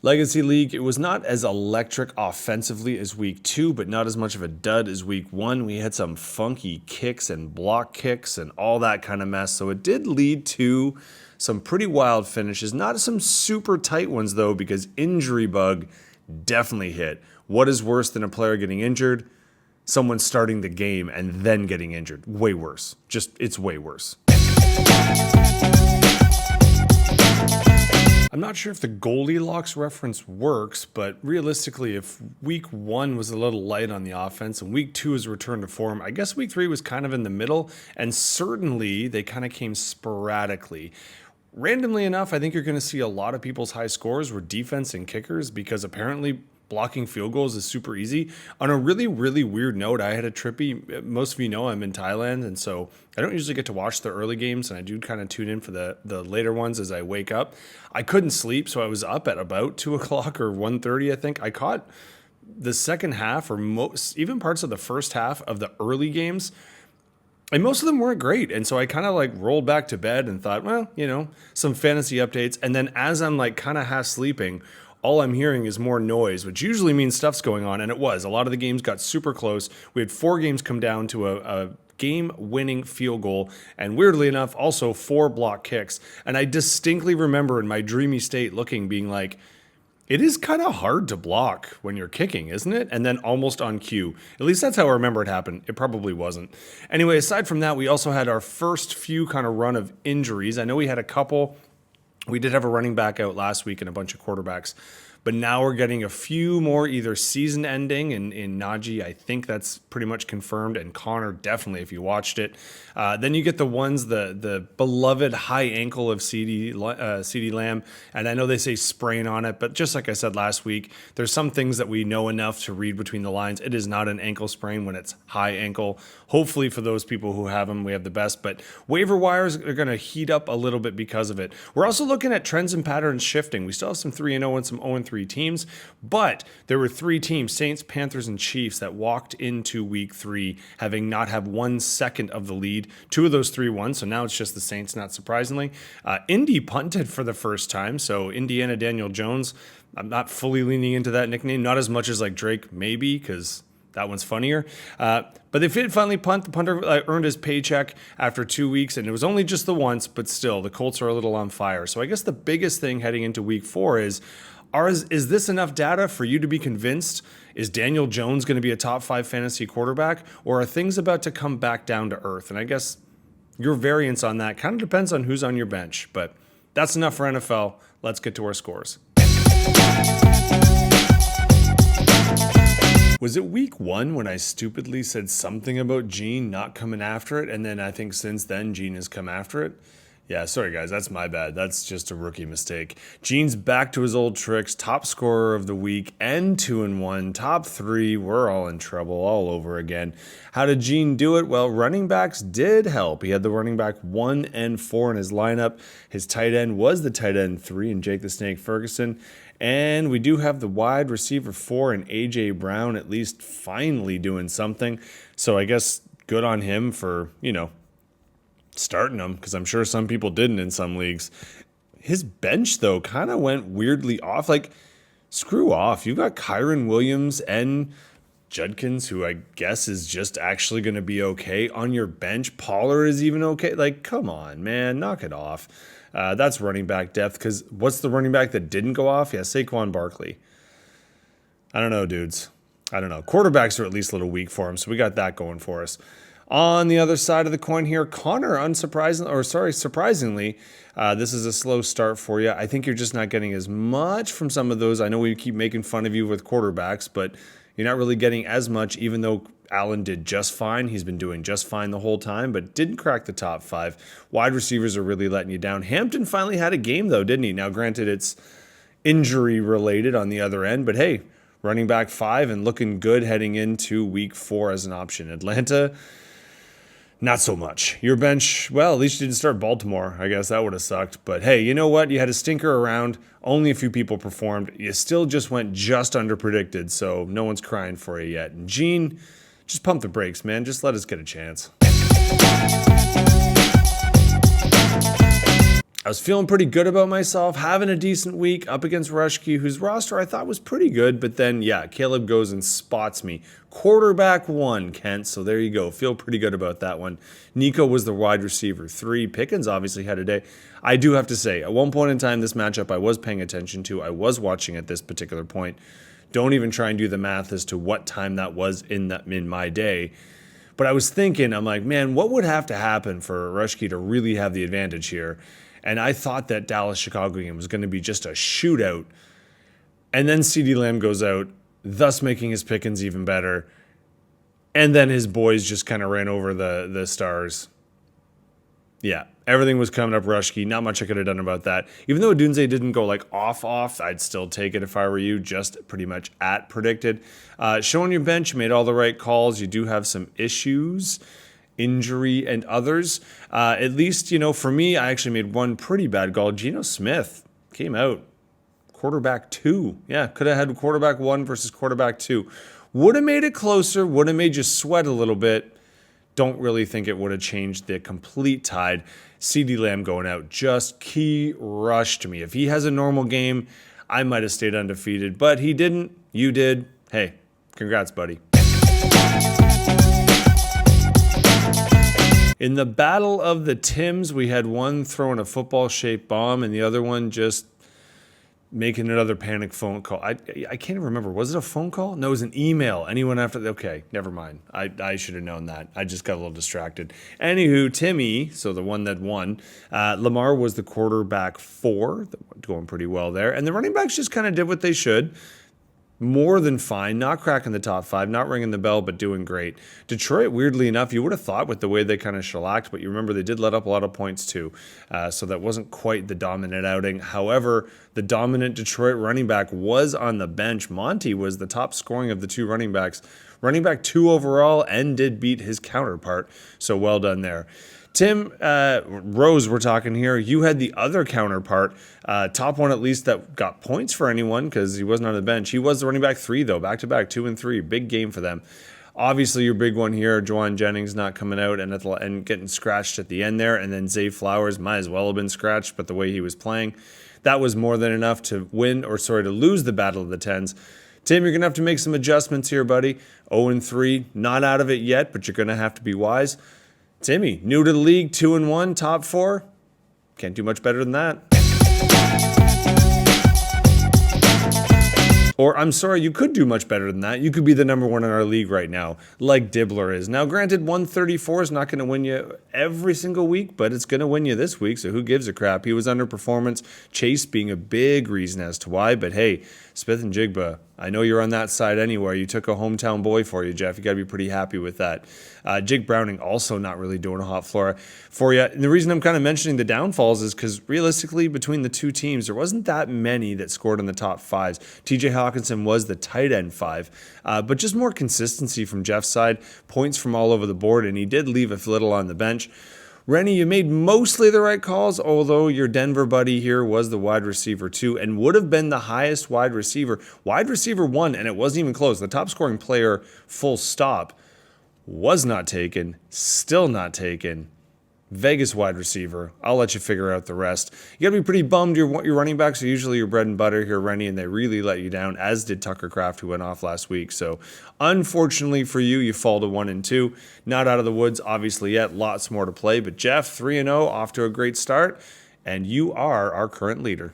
Legacy League, it was not as electric offensively as week 2, but not as much of a dud as week 1. We had some funky kicks and block kicks and all that kind of mess. So it did lead to some pretty wild finishes. Not some super tight ones, though, because injury bug definitely hit. What is worse than a player getting injured? Someone starting the game and then getting injured. Way worse. It's way worse. I'm not sure if the Goldilocks reference works, but realistically, if week 1 was a little light on the offense and week 2 is a return to form, I guess week 3 was kind of in the middle, and certainly they kind of came sporadically. Randomly enough, I think you're going to see a lot of people's high scores were defense and kickers because apparently blocking field goals is super easy. On a really, really weird note, I had a trippy. Most of you know I'm in Thailand, and so I don't usually get to watch the early games, and I do kind of tune in for the later ones as I wake up. I couldn't sleep, so I was up at about 2 o'clock or 1:30, I think. I caught the second half or even parts of the first half of the early games, and most of them weren't great. And so I kind of like rolled back to bed and thought, well, some fantasy updates. And then as I'm like kind of half sleeping, all I'm hearing is more noise, which usually means stuff's going on. And it was. A lot of the games got super close. We had 4 games come down to a game-winning field goal. And weirdly enough, also 4 block kicks. And I distinctly remember in my dreamy state being like, it is kind of hard to block when you're kicking, isn't it? And then almost on cue. At least that's how I remember it happened. It probably wasn't. Anyway, aside from that, we also had our first few kind of run of injuries. I know we had a couple. We did have a running back out last week and a bunch of quarterbacks. But now we're getting a few more either season ending in Najee. I think that's pretty much confirmed. And Connor, definitely, if you watched it. Then you get the ones, the beloved high ankle of CeeDee Lamb. And I know they say sprain on it, but just like I said last week, there's some things that we know enough to read between the lines. It is not an ankle sprain when it's high ankle. Hopefully for those people who have them, we have the best. But waiver wires are going to heat up a little bit because of it. We're also looking at trends and patterns shifting. We still have some 3-0 and some 0-3 teams, but there were 3 teams, Saints, Panthers, and Chiefs, that walked into week 3 having not have 1 second of the lead. 2 of those 3 won, so now it's just the Saints, not surprisingly. Indy punted for the first time, so Indiana Daniel Jones. I'm not fully leaning into that nickname, not as much as like Drake, maybe, because that one's funnier. But they did finally punt. The punter earned his paycheck after 2 weeks, and it was only just the once, but still, the Colts are a little on fire. So I guess the biggest thing heading into week 4 is this enough data for you to be convinced? Is Daniel Jones going to be a top 5 fantasy quarterback, or are things about to come back down to earth? And I guess your variance on that kind of depends on who's on your bench. But that's enough for NFL. Let's get to our scores. Was it week 1 when I stupidly said something about Gene not coming after it? And then I think since then, Gene has come after it. Yeah, sorry guys, that's my bad. That's just a rookie mistake. Gene's back to his old tricks, top scorer of the week and 2-1, top 3. We're all in trouble all over again. How did Gene do it? Well, running backs did help. He had the running back 1 and 4 in his lineup. His tight end was the tight end 3 in Jake the Snake Ferguson. And we do have the wide receiver 4 in A.J. Brown, at least finally doing something. So I guess good on him for, starting him, because I'm sure some people didn't in some leagues. His bench, though, kind of went weirdly off. Like, screw off. You've got Kyron Williams and Judkins, who I guess is just actually going to be okay on your bench. Pollard is even okay. Like, come on, man. Knock it off. That's running back depth, because what's the running back that didn't go off? Yeah, Saquon Barkley. I don't know, dudes. I don't know. Quarterbacks are at least a little weak for him, so we got that going for us. On the other side of the coin here, Connor, surprisingly, this is a slow start for you. I think you're just not getting as much from some of those. I know we keep making fun of you with quarterbacks, but you're not really getting as much, even though Allen did just fine. He's been doing just fine the whole time, but didn't crack the top 5. Wide receivers are really letting you down. Hampton finally had a game, though, didn't he? Now, granted, it's injury-related on the other end, but hey, running back 5 and looking good heading into week 4 as an option. Atlanta, not so much. Your bench, well, at least you didn't start Baltimore. I guess that would have sucked. But hey, you know what? You had a stinker around. Only a few people performed. You still just went just under predicted, so no one's crying for you yet. And Gene, just pump the brakes, man. Just let us get a chance. I was feeling pretty good about myself, having a decent week up against Rushke, whose roster I thought was pretty good. But then, yeah, Caleb goes and spots me. Quarterback 1, Kent. So there you go. Feel pretty good about that one. Nico was the wide receiver 3. Pickens obviously had a day. I do have to say, at one point in time, this matchup I was paying attention to. I was watching at this particular point. Don't even try and do the math as to what time that was in my day. But I was thinking, I'm like, man, what would have to happen for Rushke to really have the advantage here? And I thought that Dallas-Chicago game was going to be just a shootout. And then CeeDee Lamb goes out, thus making his Pickens even better. And then his boys just kind of ran over the Stars. Yeah, everything was coming up Rushke. Not much I could have done about that. Even though Odunze didn't go like off, I'd still take it if I were you, just pretty much at predicted. Showing your bench, you made all the right calls. You do have some issues, injury and others. At least, for me, I actually made one pretty bad call. Geno Smith came out. Quarterback 2. Yeah, could have had quarterback 1 versus quarterback 2. Would have made it closer, would have made you sweat a little bit. Don't really think it would have changed the complete tide. CeeDee Lamb going out just key rushed me. If he has a normal game, I might have stayed undefeated, but he didn't. You did. Hey, congrats, buddy. In the Battle of the Tims, we had one throwing a football-shaped bomb and the other one just making another panic phone call. I can't even remember. Was it a phone call? No, it was an email. Anyone after that? Okay, never mind. I should have known that. I just got a little distracted. Anywho, Timmy, so the one that won, Lamar was the quarterback 4, going pretty well there. And the running backs just kind of did what they should. More than fine, not cracking the top 5, not ringing the bell, but doing great. Detroit, weirdly enough, you would have thought with the way they kind of shellacked, but you remember they did let up a lot of points too. So that wasn't quite the dominant outing. However, the dominant Detroit running back was on the bench. Monty was the top scoring of the 2 running backs. Running back 2 overall and did beat his counterpart. So well done there. Tim, Rose, we're talking here. You had the other counterpart, top one at least that got points for anyone because he wasn't on the bench. He was the running back 3 though, back-to-back 2 and 3. Big game for them. Obviously, your big one here, Juwan Jennings not coming out and getting scratched at the end there, and then Zay Flowers might as well have been scratched, but the way he was playing, that was more than enough to to lose the Battle of the Tens. Tim, you're going to have to make some adjustments here, buddy. 0-3, not out of it yet, but you're going to have to be wise. Timmy, new to the league, 2-1, top 4. Can't do much better than that. Or, I'm sorry, you could do much better than that. You could be the number 1 in our league right now, like Dibbler is. Now, granted, 134 is not going to win you every single week, but it's going to win you this week, so who gives a crap? He was underperformance, Chase being a big reason as to why, but hey, Smith and Jigba, I know you're on that side anywhere. You took a hometown boy for you, Jeff. You got to be pretty happy with that. Jake Browning also not really doing a hot floor for you. And the reason I'm kind of mentioning the downfalls is because realistically, between the 2 teams, there wasn't that many that scored in the top 5s. TJ Hawkinson was the tight end 5, but just more consistency from Jeff's side, points from all over the board, and he did leave a little on the bench. Rennie, you made mostly the right calls, although your Denver buddy here was the wide receiver 2 and would have been the highest wide receiver. Wide receiver 1, and it wasn't even close. The top scoring player, full stop, was not taken, still not taken. Vegas wide receiver. I'll let you figure out the rest. You got to be pretty bummed. Your running backs are usually your bread and butter here, Rennie, and they really let you down, as did Tucker Kraft, who went off last week. So unfortunately for you, you fall to 1-2. Not out of the woods, obviously, yet. Lots more to play. But Jeff, 3-0, off to a great start, and you are our current leader.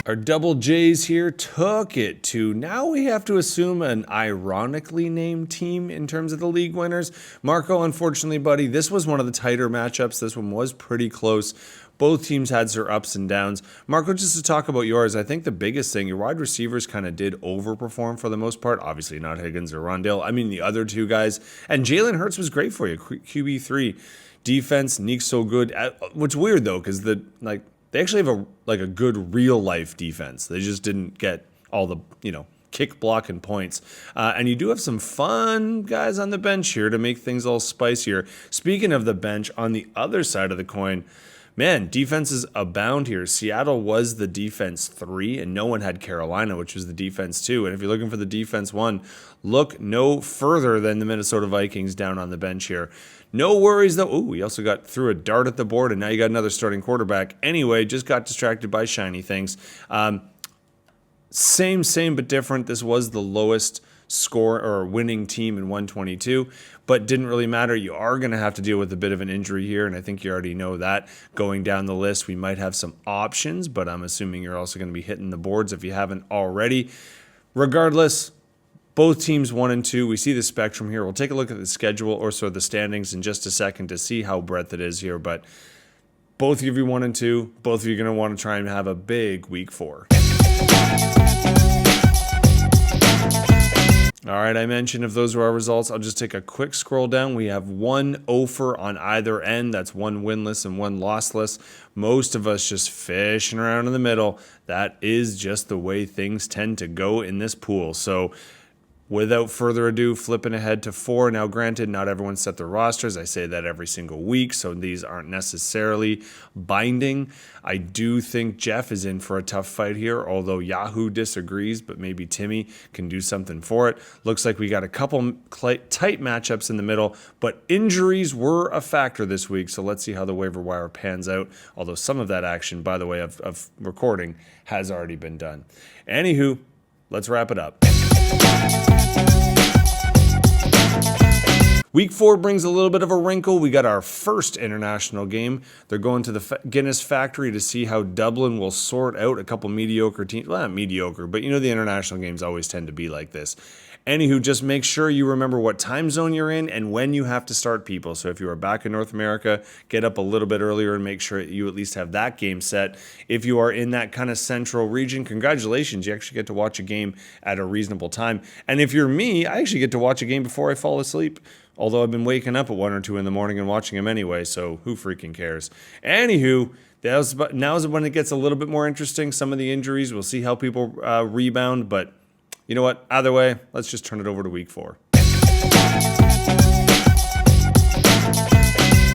Our double J's here took it to, now we have to assume, an ironically named team in terms of the league winners. Marco, unfortunately, buddy, this was one of the tighter matchups. This one was pretty close. Both teams had their ups and downs. Marco, just to talk about yours, I think the biggest thing, your wide receivers kind of did overperform for the most part. Obviously not Higgins or Rondale. I mean, the other 2 guys. And Jalen Hurts was great for you, QB3. Defense, Neek's so good. What's weird, though, because they actually have a good real life defense. They just didn't get all the, kick block and points. And you do have some fun guys on the bench here to make things all spicier. Speaking of the bench, on the other side of the coin, man, defenses abound here. Seattle was the defense 3, and no one had Carolina, which was the defense 2. And if you're looking for the defense 1, look no further than the Minnesota Vikings down on the bench here. No worries though. Ooh, we also got threw a dart at the board, and now you got another starting quarterback. Anyway, just got distracted by shiny things. Same, but different. This was the lowest score or winning team in 122, but didn't really matter. You are going to have to deal with a bit of an injury here, and I think you already know that. Going down the list, we might have some options, but I'm assuming you're also going to be hitting the boards if you haven't already. Regardless, both teams 1 and 2. We see the spectrum here. We'll take a look at the schedule or so the standings in just a second to see how breadth it is here, but both of you 1 and 2, both of you are going to want to try and have a big week 4. All right, I mentioned if those were our results, I'll just take a quick scroll down. We have 1 offer on either end. That's 1 winless and 1 lossless. Most of us just fishing around in the middle. That is just the way things tend to go in this pool. So without further ado, flipping ahead to 4. Now, granted, not everyone set their rosters. I say that every single week, so these aren't necessarily binding. I do think Jeff is in for a tough fight here, although Yahoo disagrees, but maybe Timmy can do something for it. Looks like we got a couple tight matchups in the middle, but injuries were a factor this week, so let's see how the waiver wire pans out, although some of that action, by the way, of recording has already been done. Anywho, let's wrap it up. Week 4 brings a little bit of a wrinkle. We got our first international game. They're going to the Guinness factory to see how Dublin will sort out a couple mediocre teams. Well, not mediocre, but you know the international games always tend to be like this. Anywho, just make sure you remember what time zone you're in and when you have to start people. So if you are back in North America, get up a little bit earlier and make sure you at least have that game set. If you are in that kind of central region, congratulations. You actually get to watch a game at a reasonable time. And if you're me, I actually get to watch a game before I fall asleep. Although I've been waking up at 1 or 2 in the morning and watching them anyway, so who freaking cares? Anywho, now is when it gets a little bit more interesting. Some of the injuries, we'll see how people rebound, but you know what? Either way, let's just turn it over to week 4.